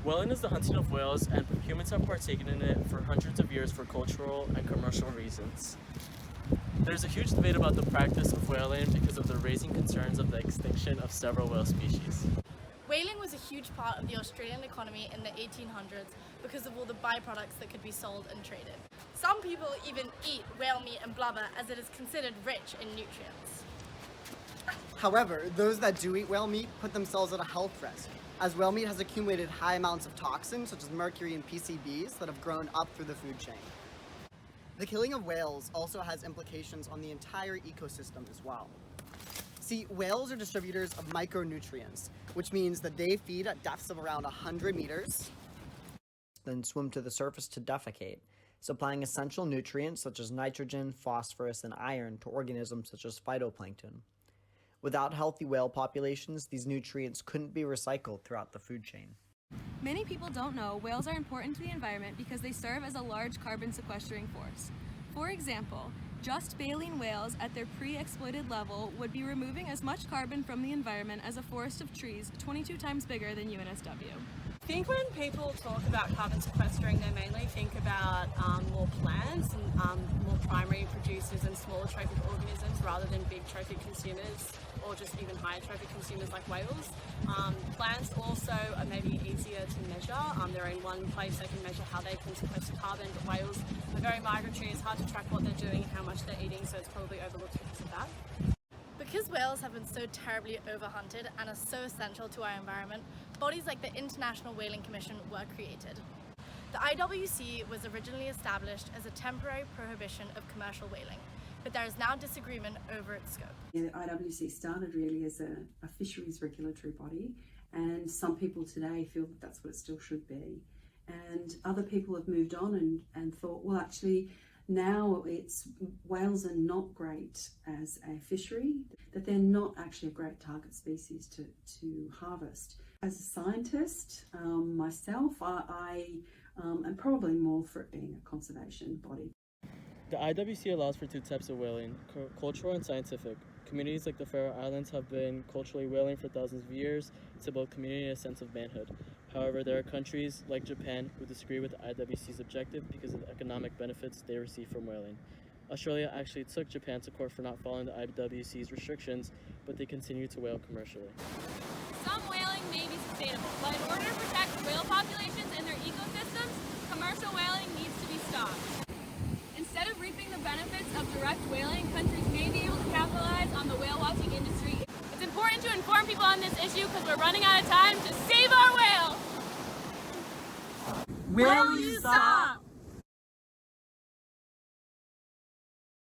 Whaling is the hunting of whales, and humans have partaken in it for hundreds of years for cultural and commercial reasons. There's a huge debate about the practice of whaling because of the raising concerns of the extinction of several whale species. Whaling was a huge part of the Australian economy in the 1800s because of all the byproducts that could be sold and traded. Some people even eat whale meat and blubber as it is considered rich in nutrients. However, those that do eat whale meat put themselves at a health risk, as whale meat has accumulated high amounts of toxins such as mercury and PCBs that have grown up through the food chain. The killing of whales also has implications on the entire ecosystem as well. See, whales are distributors of micronutrients, which means that they feed at depths of around 100 meters, then swim to the surface to defecate, supplying essential nutrients such as nitrogen, phosphorus, and iron to organisms such as phytoplankton. Without healthy whale populations, these nutrients couldn't be recycled throughout the food chain. Many people don't know whales are important to the environment because they serve as a large carbon sequestering force. For example, just baleen whales at their pre-exploited level would be removing as much carbon from the environment as a forest of trees 22 times bigger than UNSW. I think when people talk about carbon sequestering, they mainly think about more plants and more primary producers and smaller trophic organisms rather than big trophic consumers or just even higher trophic consumers like whales. Plants also are maybe easier to measure. They're in one place, they can measure how they can sequester carbon, but whales are very migratory. It's hard to track what they're doing and how much they're eating, so it's probably overlooked because of that. Because whales have been so terribly overhunted and are so essential to our environment, bodies like the International Whaling Commission were created. The IWC was originally established as a temporary prohibition of commercial whaling, but there is now disagreement over its scope. The IWC started really as a fisheries regulatory body, and some people today feel that that's what it still should be. And other people have moved on and thought, well, actually, now whales are not great as a fishery, that they're not actually a great target species to harvest. As a scientist, myself, I am probably more for it being a conservation body. The IWC allows for two types of whaling, cultural and scientific. Communities like the Faroe Islands have been culturally whaling for thousands of years to build community and a sense of manhood. However, there are countries like Japan who disagree with the IWC's objective because of the economic benefits they receive from whaling. Australia actually took Japan to court for not following the IWC's restrictions, but they continue to whale commercially. Some whaling may be sustainable, but in order to protect whale populations and their ecosystems, commercial whaling needs to be stopped. Instead of reaping the benefits of direct whaling, countries may be able to capitalize on the whale watching industry. It's important to inform people on this issue because we're running out of time to save our whales! Will you stop?